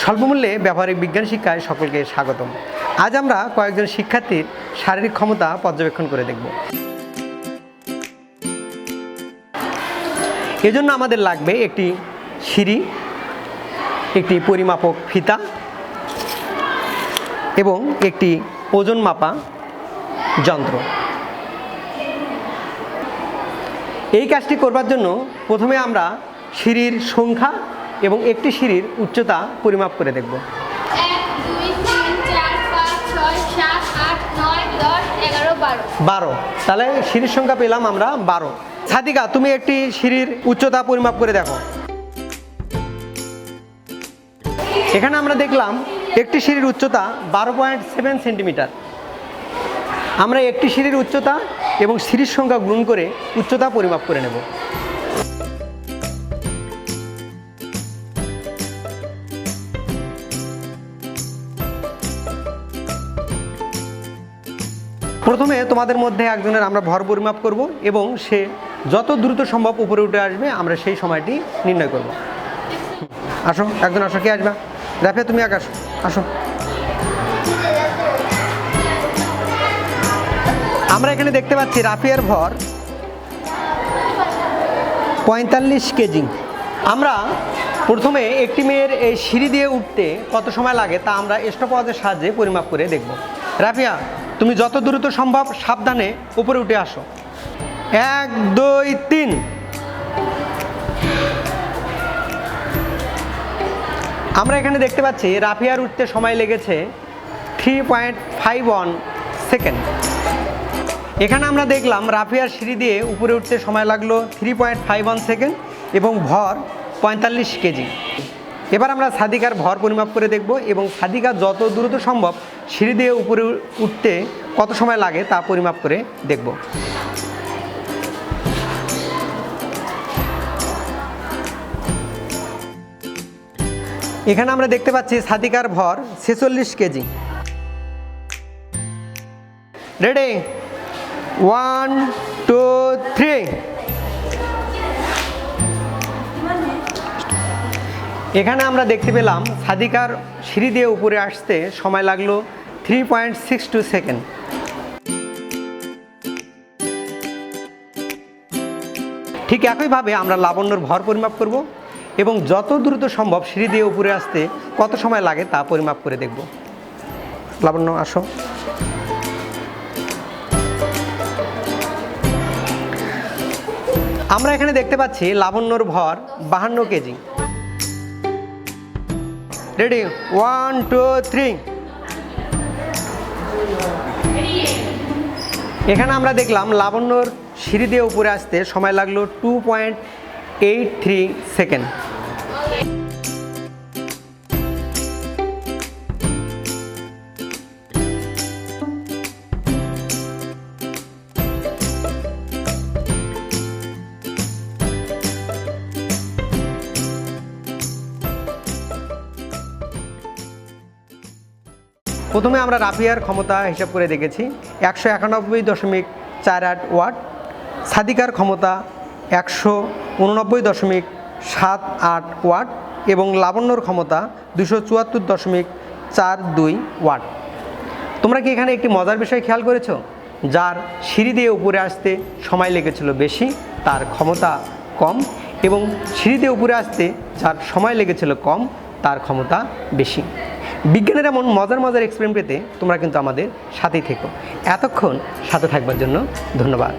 স্বল্পমূল্যে ব্যবহারিক বিজ্ঞান শিক্ষায় সকলকে স্বাগতম। আজ আমরা কয়েকজন শিক্ষার্থীর শারীরিক ক্ষমতা পর্যবেক্ষণ করে দেখব। এজন্য আমাদের লাগবে একটি সিঁড়ি, একটি পরিমাপক ফিতা এবং একটি ওজন মাপা যন্ত্র। এই কাজটি করবার জন্য প্রথমে আমরা সিঁড়ির সংখ্যা এবং একটি সিঁড়ির উচ্চতা পরিমাপ করে দেখব। 1 2 3 4 5 6 7 8 9 10 11 12। তাহলে সিঁড়ির সংখ্যা পেলাম আমরা 12। সাদিকা, তুমি একটি সিঁড়ির উচ্চতা পরিমাপ করে দেখো। এখানে আমরা দেখলাম একটি সিঁড়ির উচ্চতা 12.7 সেন্টিমিটার। আমরা একটি সিঁড়ির উচ্চতা এবং সিঁড়ির সংখ্যা গুণ করে উচ্চতা পরিমাপ করে নেব। প্রথমে তোমাদের মধ্যে একজনের আমরা ভর পরিমাপ করব এবং সে যত দ্রুত সম্ভব উপরে উঠে আসবে আমরা সেই সময়টি নির্ণয় করব। আসো, একজন আসো। কে আসবা? রাফিয়া, তুমি আগে আসো। আসো। আমরা এখানে দেখতে পাচ্ছি রাফিয়ার ভর 45 কেজি। আমরা প্রথমে একটি মেয়ের এই সিঁড়ি দিয়ে উঠতে কত সময় লাগে তা আমরা স্টপওয়াচের সাহায্যে পরিমাপ করে দেখব। রাফিয়া, তুমি যত দ্রুত সম্ভব সাবধানে উপরে উঠে আসো। 1 2 3। আমরা এখানে দেখতে পাচ্ছি রাফিয়ার উঠতে সময় লেগেছে 3.51 সেকেন্ড। এখানে আমরা দেখলাম রাফিয়ার সিঁড়ি দিয়ে উপরে উঠতে সময় লাগলো 3.51 সেকেন্ড এবং ভর 45 কেজি। এবার আমরা সাদিকার ভর পরিমাপ করে দেখব এবং সাদিকা যত দ্রুত সম্ভব সিঁড়ি দিয়ে উপরে উঠতে কত সময় লাগে তা পরিমাপ করে দেখব। এখানে আমরা দেখতে পাচ্ছি সাদিকার ভর 46 কেজি। রেডি? 1 2 3। এখানে আমরা দেখতে পেলাম সাদিকার সিঁড়ি দিয়ে উপরে আসতে সময় লাগলো 3.62 সেকেন্ড। ঠিক একইভাবে আমরা লাবণ্যর ভর পরিমাপ করব এবং যত দ্রুত সম্ভব সিঁড়ি দিয়ে উপরে আসতে কত সময় লাগে তা পরিমাপ করে দেখব। লাবণ্য, আসো। আমরা এখানে দেখতে পাচ্ছি লাবণ্যর ভর 52 কেজি। রেডি? 1 2 3। এখানে আমরা দেখলাম লাবণ্যর সিঁড়ি দিয়ে উপরে আসতে সময় লাগলো 2.83 সেকেন্ড। প্রথমে আমরা রাফিয়ার ক্ষমতা হিসাব করে দেখেছি 191.48 ওয়াট। সাদিকার ক্ষমতা 189.78 ওয়াট এবং লাবণ্যর ক্ষমতা 274.42 ওয়াট। তোমরা কি এখানে একটি মজার বিষয় খেয়াল করেছো? যার সিঁড়ি দিয়ে উপরে আসতে সময় লেগেছিল বেশি তার ক্ষমতা কম এবং সিঁড়ি দিয়ে উপরে আসতে যার সময় লেগেছিল কম তার ক্ষমতা বেশি। বিজ্ঞানের এমন মজার মজার এক্সপেরিমেন্ট পেতে তোমরা কিন্তু আমাদের সাথেই থেকো। এতক্ষণ সাথে থাকবার জন্য ধন্যবাদ।